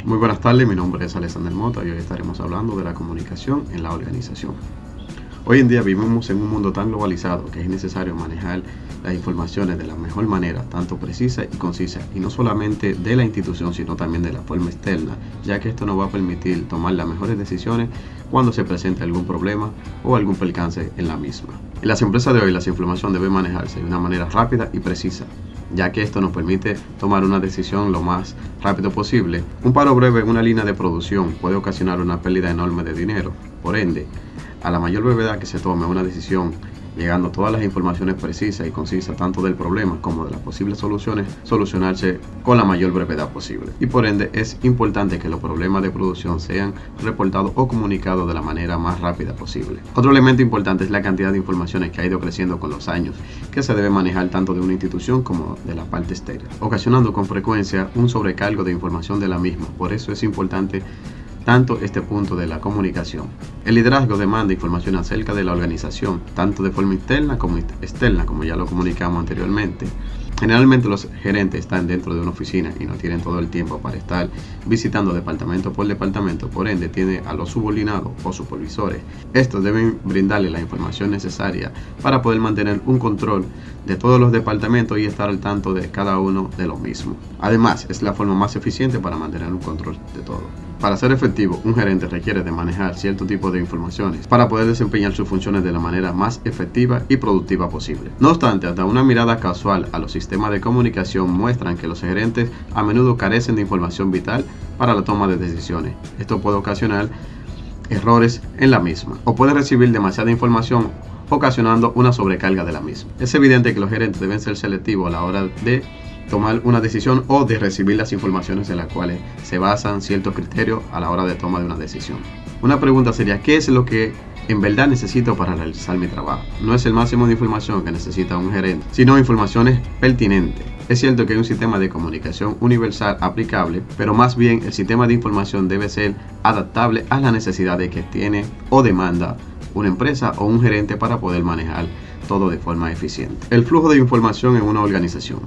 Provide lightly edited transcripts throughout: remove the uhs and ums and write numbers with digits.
Muy buenas tardes, mi nombre es Alexander Mota y hoy estaremos hablando de la comunicación en la organización. Hoy en día vivimos en un mundo tan globalizado que es necesario manejar las informaciones de la mejor manera, tanto precisa y concisa, y no solamente de la institución, sino también de la forma externa, ya que esto nos va a permitir tomar las mejores decisiones cuando se presente algún problema o algún percance en la misma. En las empresas de hoy, las informaciones deben manejarse de una manera rápida y precisa, ya que esto nos permite tomar una decisión lo más rápido posible. Un paro breve en una línea de producción puede ocasionar una pérdida enorme de dinero. Por ende, a la mayor brevedad que se tome una decisión, llegando todas las informaciones precisas y concisas tanto del problema como de las posibles soluciones, solucionarse con la mayor brevedad posible. Y por ende es importante que los problemas de producción sean reportados o comunicados de la manera más rápida posible. Otro elemento importante es la cantidad de informaciones que ha ido creciendo con los años, que se debe manejar tanto de una institución como de la parte externa, ocasionando con frecuencia un sobrecargo de información de la misma. Por eso es importante tanto este punto de la comunicación. El liderazgo demanda información acerca de la organización, tanto de forma interna como externa, como ya lo comunicamos anteriormente. Generalmente los gerentes están dentro de una oficina y no tienen todo el tiempo para estar visitando departamento por departamento, por ende tiene a los subordinados o supervisores. Estos deben brindarle la información necesaria para poder mantener un control de todos los departamentos y estar al tanto de cada uno de los mismos. Además, es la forma más eficiente para mantener un control de todo. Para ser efectivo, un gerente requiere de manejar cierto tipo de informaciones para poder desempeñar sus funciones de la manera más efectiva y productiva posible. No obstante, hasta una mirada casual a los sistemas de comunicación muestran que los gerentes a menudo carecen de información vital para la toma de decisiones. Esto puede ocasionar errores en la misma o puede recibir demasiada información, ocasionando una sobrecarga de la misma. Es evidente que los gerentes deben ser selectivos a la hora de tomar una decisión o de recibir las informaciones en las cuales se basan ciertos criterios a la hora de toma de una decisión. Una pregunta sería: ¿qué es lo que en verdad necesito para realizar mi trabajo? No es el máximo de información que necesita un gerente, sino informaciones pertinentes. Es cierto que hay un sistema de comunicación universal aplicable, pero más bien el sistema de información debe ser adaptable a las necesidades que tiene o demanda una empresa o un gerente para poder manejar todo de forma eficiente. El flujo de información en una organización.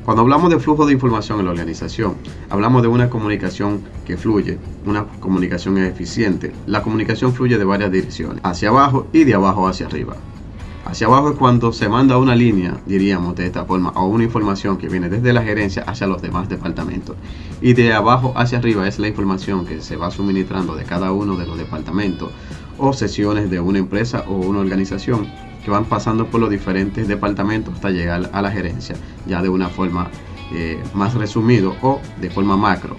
Cuando hablamos de flujo de información en la organización, hablamos de una comunicación que fluye, una comunicación eficiente. La comunicación fluye de varias direcciones, hacia abajo y de abajo hacia arriba. Hacia abajo es cuando se manda una línea, diríamos de esta forma, o una información que viene desde la gerencia hacia los demás departamentos. Y de abajo hacia arriba es la información que se va suministrando de cada uno de los departamentos o secciones de una empresa o una organización, que van pasando por los diferentes departamentos hasta llegar a la gerencia, ya de una forma más resumido o de forma macro.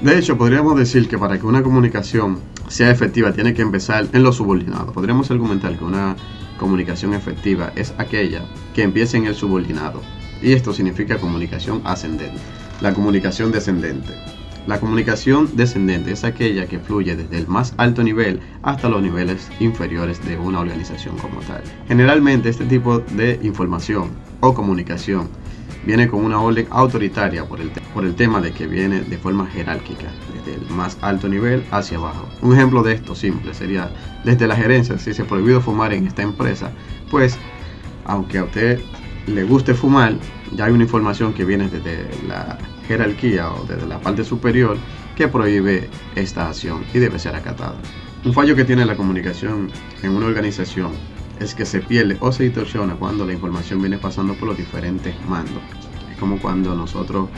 De hecho, podríamos decir que para que una comunicación sea efectiva tiene que empezar en los subordinados. Podríamos argumentar que una comunicación efectiva es aquella que empiece en el subordinado, y esto significa comunicación ascendente. La comunicación descendente. La comunicación descendente es aquella que fluye desde el más alto nivel hasta los niveles inferiores de una organización como tal. Generalmente este tipo de información o comunicación viene con una orden autoritaria por el tema de que viene de forma jerárquica, desde el más alto nivel hacia abajo. Un ejemplo de esto simple sería desde la gerencia: si se ha prohibido fumar en esta empresa, pues aunque a usted le guste fumar, ya hay una información que viene desde la jerarquía o desde la parte superior que prohíbe esta acción y debe ser acatada. Un fallo que tiene la comunicación en una organización es que se pierde o se distorsiona cuando la información viene pasando por los diferentes mandos. Es como cuando nosotros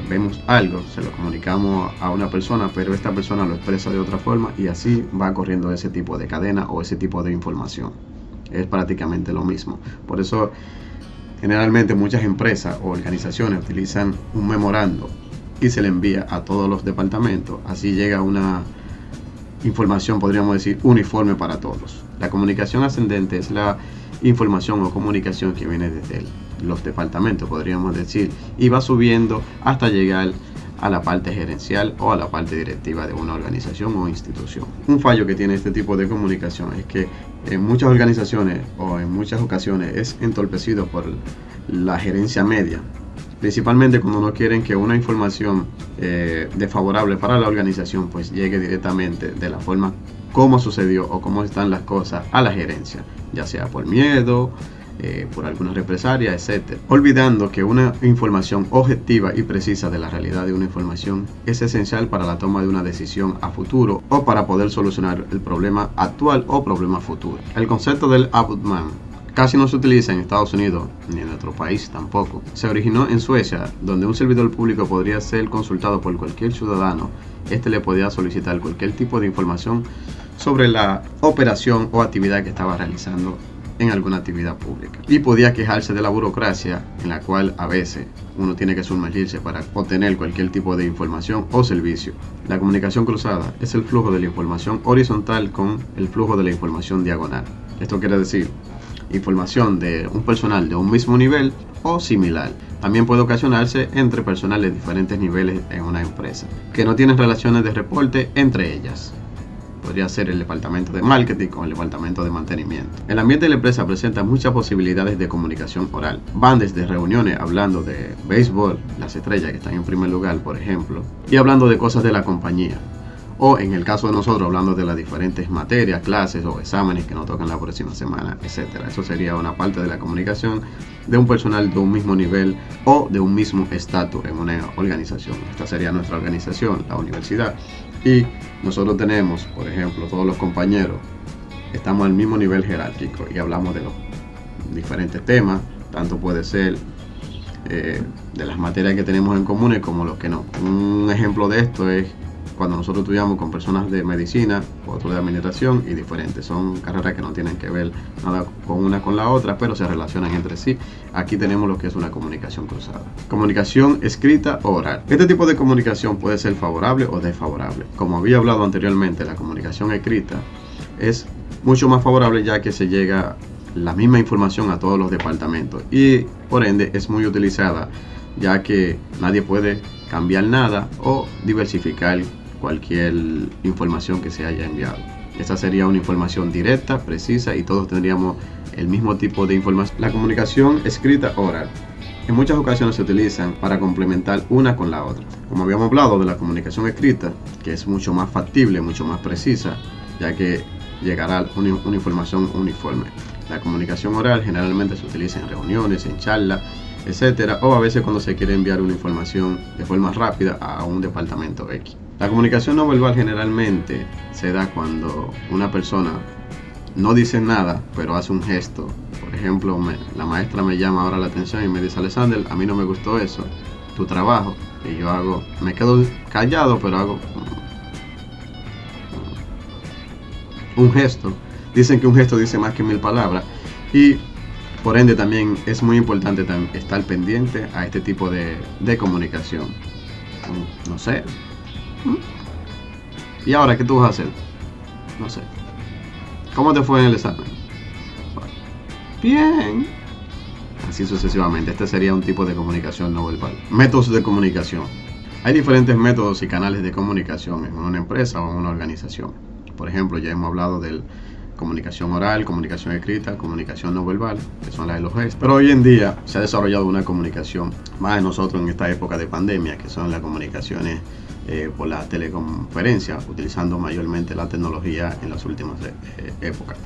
vemos algo, se lo comunicamos a una persona, pero esta persona lo expresa de otra forma y así va corriendo ese tipo de cadena o ese tipo de información. Es prácticamente lo mismo. Por eso generalmente muchas empresas o organizaciones utilizan un memorando y se le envía a todos los departamentos. Así llega una información, podríamos decir, uniforme para todos. La comunicación ascendente es la información o comunicación que viene desde los departamentos, podríamos decir, y va subiendo hasta llegar a la parte gerencial o a la parte directiva de una organización o institución. Un fallo que tiene este tipo de comunicación es que en muchas organizaciones o en muchas ocasiones es entorpecido por la gerencia media, principalmente cuando no quieren que una información desfavorable para la organización pues llegue directamente de la forma como sucedió o cómo están las cosas a la gerencia, ya sea por miedo, por alguna represalia, etc. Olvidando que una información objetiva y precisa de la realidad de una información es esencial para la toma de una decisión a futuro o para poder solucionar el problema actual o problema futuro. El concepto del ombudsman casi no se utiliza en Estados Unidos, ni en nuestro país tampoco. Se originó en Suecia, donde un servidor público podría ser consultado por cualquier ciudadano. Este le podía solicitar cualquier tipo de información sobre la operación o actividad que estaba realizando en alguna actividad pública. Y podía quejarse de la burocracia, en la cual a veces uno tiene que sumergirse para obtener cualquier tipo de información o servicio. La comunicación cruzada es el flujo de la información horizontal con el flujo de la información diagonal. Esto quiere decir información de un personal de un mismo nivel o similar. También puede ocasionarse entre personal de diferentes niveles en una empresa, que no tienen relaciones de reporte entre ellas. Podría ser el departamento de marketing o el departamento de mantenimiento. El ambiente de la empresa presenta muchas posibilidades de comunicación oral. Van desde reuniones hablando de béisbol, las estrellas que están en primer lugar, por ejemplo, y hablando de cosas de la compañía. O en el caso de nosotros, hablando de las diferentes materias, clases o exámenes que nos tocan la próxima semana, etc. Eso sería una parte de la comunicación de un personal de un mismo nivel o de un mismo estatus en una organización. Esta sería nuestra organización, la universidad. Y nosotros tenemos, por ejemplo, todos los compañeros, estamos al mismo nivel jerárquico y hablamos de los diferentes temas, tanto puede ser de las materias que tenemos en común como los que no. Un ejemplo de esto es cuando nosotros estudiamos con personas de medicina, otros de administración y diferentes. Son carreras que no tienen que ver nada con una con la otra, pero se relacionan entre sí. Aquí tenemos lo que es una comunicación cruzada. Comunicación escrita o oral. Este tipo de comunicación puede ser favorable o desfavorable. Como había hablado anteriormente, la comunicación escrita es mucho más favorable, ya que se llega la misma información a todos los departamentos y por ende es muy utilizada, ya que nadie puede cambiar nada o diversificar cualquier información que se haya enviado. Esta sería una información directa, precisa y todos tendríamos el mismo tipo de información. La comunicación escrita oral en muchas ocasiones se utilizan para complementar una con la otra. Como habíamos hablado de la comunicación escrita, que es mucho más factible, mucho más precisa, ya que llegará una información uniforme. La comunicación oral generalmente se utiliza en reuniones, en charlas, etcétera, o a veces cuando se quiere enviar una información de forma rápida a un departamento X. La comunicación no verbal generalmente se da cuando una persona no dice nada, pero hace un gesto. Por ejemplo, la maestra me llama ahora la atención y me dice: Alexander, a mí no me gustó eso, tu trabajo. Y yo me quedo callado, pero hago un gesto. Dicen que un gesto dice más que 1000 palabras. Y por ende también es muy importante estar pendiente a este tipo de comunicación. No sé. ¿Y ahora qué tú vas a hacer? No sé. ¿Cómo te fue en el examen? Bien. Así sucesivamente. Este sería un tipo de comunicación no verbal. Métodos de comunicación. Hay diferentes métodos y canales de comunicación en una empresa o en una organización. Por ejemplo, ya hemos hablado del comunicación oral, comunicación escrita, comunicación no verbal, que son las de los gestos. Pero hoy en día se ha desarrollado una comunicación, más de nosotros en esta época de pandemia, que son las comunicaciones por la teleconferencia, utilizando mayormente la tecnología en las últimas épocas.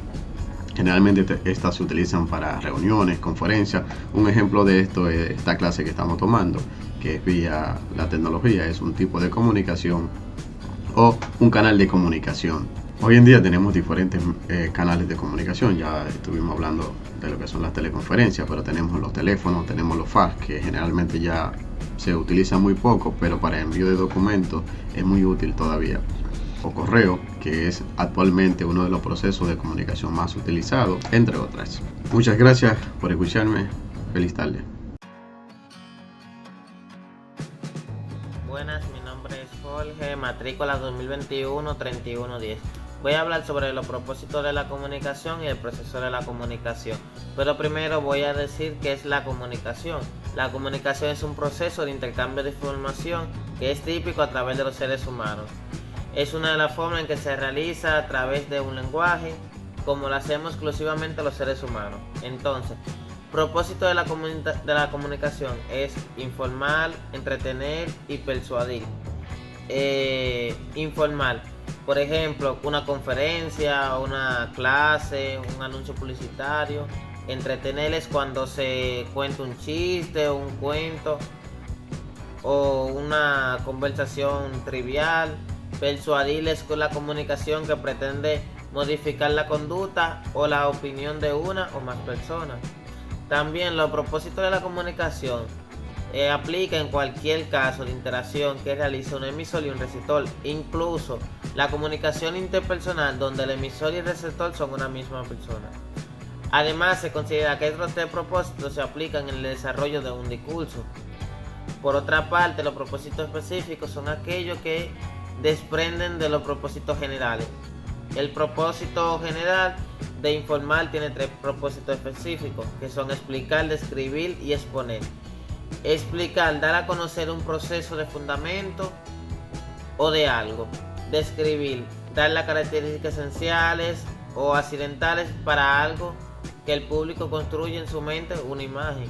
Generalmente estas se utilizan para reuniones, conferencias. Un ejemplo de esto es esta clase que estamos tomando, que es vía la tecnología, es un tipo de comunicación o un canal de comunicación. Hoy en día tenemos diferentes canales de comunicación. Ya estuvimos hablando de lo que son las teleconferencias, pero tenemos los teléfonos, tenemos los fax, que generalmente ya se utilizan muy poco, pero para envío de documentos es muy útil todavía. O correo, que es actualmente uno de los procesos de comunicación más utilizados, entre otras. Muchas gracias por escucharme. Feliz tarde. Buenas, mi nombre es Jorge, matrícula 2021-3110. Voy a hablar sobre los propósitos de la comunicación y el proceso de la comunicación. Pero primero voy a decir qué es la comunicación. La comunicación es un proceso de intercambio de información que es típico a través de los seres humanos. Es una de las formas en que se realiza a través de un lenguaje, como lo hacemos exclusivamente los seres humanos. Entonces, propósito de la comunicación es informar, entretener y persuadir. Informar, por ejemplo, una conferencia, una clase, un anuncio publicitario. Entretener es cuando se cuenta un chiste, un cuento o una conversación trivial. Persuadir es con la comunicación que pretende modificar la conducta o la opinión de una o más personas. También los propósitos de la comunicación aplica en cualquier caso de interacción que realiza un emisor y un receptor, incluso la comunicación interpersonal donde el emisor y el receptor son una misma persona. Además, se considera que estos tres propósitos se aplican en el desarrollo de un discurso. Por otra parte, los propósitos específicos son aquellos que desprenden de los propósitos generales. El propósito general de informar tiene tres propósitos específicos, que son explicar, describir y exponer. Explicar, dar a conocer un proceso de fundamento o de algo. Describir, dar las características esenciales o accidentales para algo que el público construye en su mente una imagen.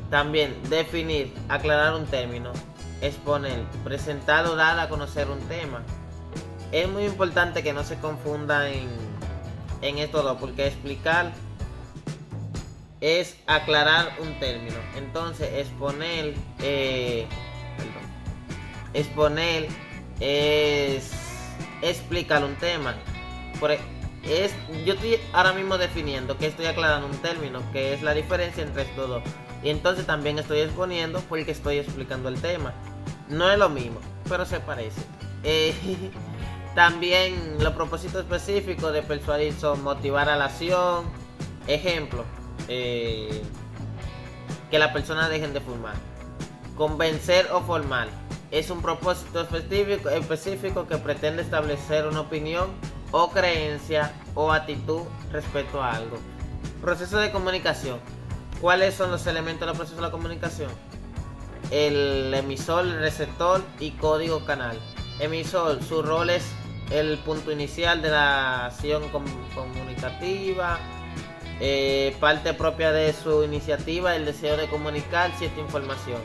También definir, aclarar un término. Exponer, presentar o dar a conocer un tema. Es muy importante que no se confunda en estos dos, porque explicar es aclarar un término. Entonces exponer es explicar un tema. Yo estoy ahora mismo definiendo que estoy aclarando un término, que es la diferencia entre estos dos. Y entonces también estoy exponiendo porque estoy explicando el tema. No es lo mismo, pero se parece. También los propósitos específicos de persuadir son motivar a la acción. Ejemplo, que la persona dejen de fumar. Convencer o formar es un propósito específico que pretende establecer una opinión o creencia o actitud respecto a algo. Proceso de comunicación. ¿Cuáles son los elementos del proceso de la comunicación? El emisor, el receptor y código canal. Emisor, su rol es el punto inicial de la acción comunicativa, parte propia de su iniciativa, el deseo de comunicar cierta información.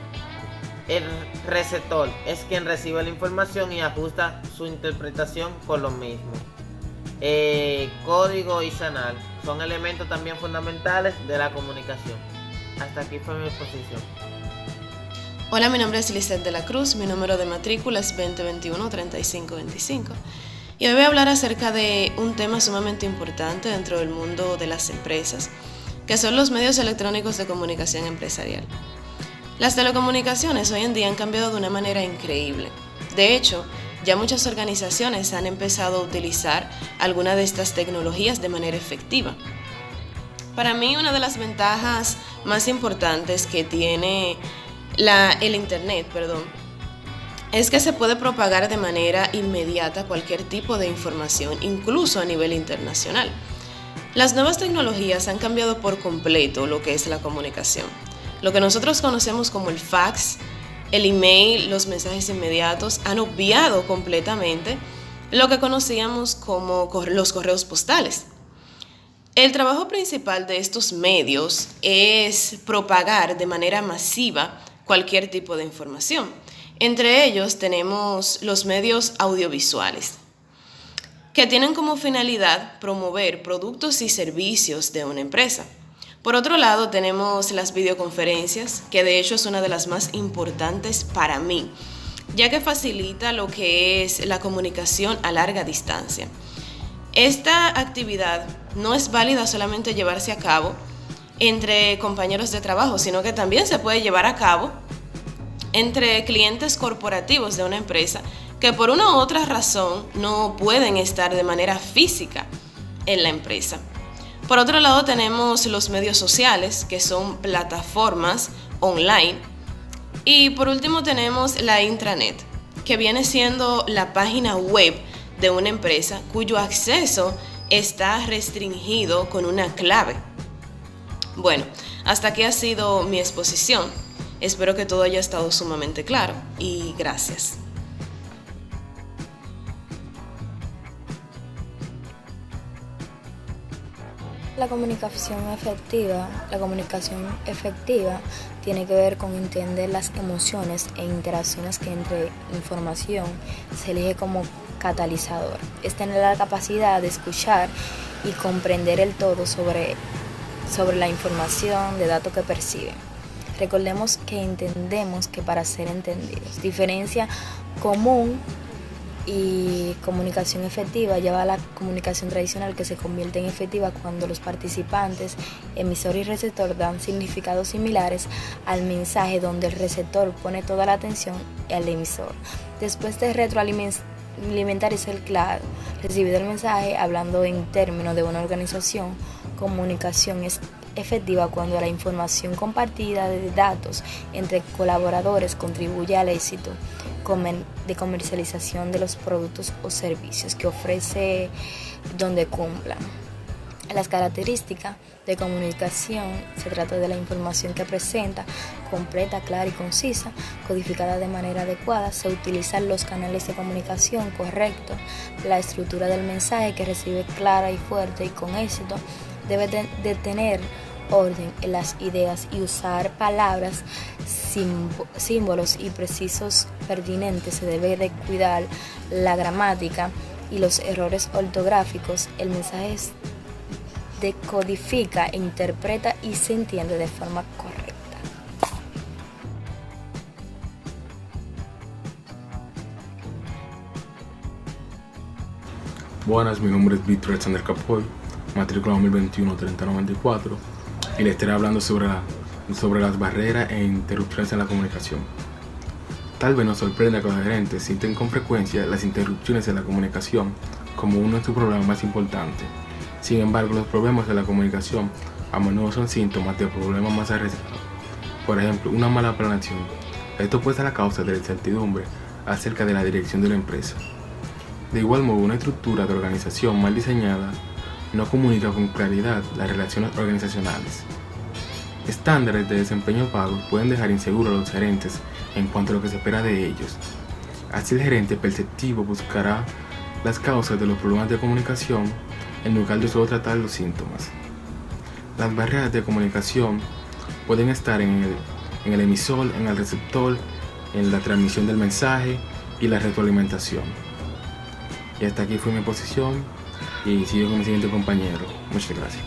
El receptor es quien recibe la información y ajusta su interpretación con lo mismo. Código y canal son elementos también fundamentales de la comunicación. Hasta aquí fue mi exposición. Hola, mi nombre es Lizeth de la Cruz, mi número de matrícula es 2021-3525 y hoy voy a hablar acerca de un tema sumamente importante dentro del mundo de las empresas, que son los medios electrónicos de comunicación empresarial. Las telecomunicaciones hoy en día han cambiado de una manera increíble. De hecho, ya muchas organizaciones han empezado a utilizar alguna de estas tecnologías de manera efectiva. Para mí, una de las ventajas más importantes que tiene el Internet, es que se puede propagar de manera inmediata cualquier tipo de información, incluso a nivel internacional. Las nuevas tecnologías han cambiado por completo lo que es la comunicación. Lo que nosotros conocemos como el fax, el email, los mensajes inmediatos, han obviado completamente lo que conocíamos como los correos postales. El trabajo principal de estos medios es propagar de manera masiva cualquier tipo de información. Entre ellos tenemos los medios audiovisuales, que tienen como finalidad promover productos y servicios de una empresa. Por otro lado, tenemos las videoconferencias, que de hecho es una de las más importantes para mí, ya que facilita lo que es la comunicación a larga distancia. Esta actividad no es válida solamente llevarse a cabo entre compañeros de trabajo, sino que también se puede llevar a cabo entre clientes corporativos de una empresa que por una u otra razón no pueden estar de manera física en la empresa. Por otro lado, tenemos los medios sociales, que son plataformas online. Y por último tenemos la intranet, que viene siendo la página web de una empresa cuyo acceso está restringido con una clave. Bueno, hasta aquí ha sido mi exposición. Espero que todo haya estado sumamente claro y gracias. La comunicación efectiva tiene que ver con entender las emociones e interacciones que entre información se elige como catalizador. Es tener la capacidad de escuchar y comprender el todo sobre sobre la información de datos que perciben. Recordemos que entendemos que para ser entendidos. Diferencia común y comunicación efectiva lleva a la comunicación tradicional, que se convierte en efectiva cuando los participantes, emisor y receptor, dan significados similares al mensaje, donde el receptor pone toda la atención al emisor. Después de retroalimentar y ser claro, recibido el mensaje, hablando en términos de una organización, comunicación es efectiva cuando la información compartida de datos entre colaboradores contribuye al éxito de comercialización de los productos o servicios que ofrece, donde cumplan. Las características de comunicación: se trata de la información que presenta, completa, clara y concisa, codificada de manera adecuada. Se utilizan los canales de comunicación correctos. La estructura del mensaje que recibe clara y fuerte y con éxito. Debe de tener orden en las ideas y usar palabras, símbolos y precisos pertinentes. Se debe de cuidar la gramática y los errores ortográficos. El mensaje decodifica, interpreta y se entiende de forma correcta. Buenas, mi nombre es Víctor Alexander Capoy, matrícula 2021-3094, y le estaré hablando sobre las barreras e interrupciones en la comunicación. Tal vez nos sorprenda que los gerentes sienten con frecuencia las interrupciones en la comunicación como uno de sus problemas más importantes. Sin embargo, los problemas de la comunicación a menudo son síntomas de problemas más arriesgados. Por ejemplo, una mala planeación. Esto puede ser la causa de la incertidumbre acerca de la dirección de la empresa. De igual modo, una estructura de organización mal diseñada no comunica con claridad las relaciones organizacionales. Estándares de desempeño pagos pueden dejar inseguros a los gerentes en cuanto a lo que se espera de ellos. Así, el gerente perceptivo buscará las causas de los problemas de comunicación en lugar de solo tratar los síntomas. Las barreras de comunicación pueden estar en el emisor, en el receptor, en la transmisión del mensaje y la retroalimentación. Y hasta aquí fue mi exposición, y sigo con mi siguiente compañero. Muchas gracias.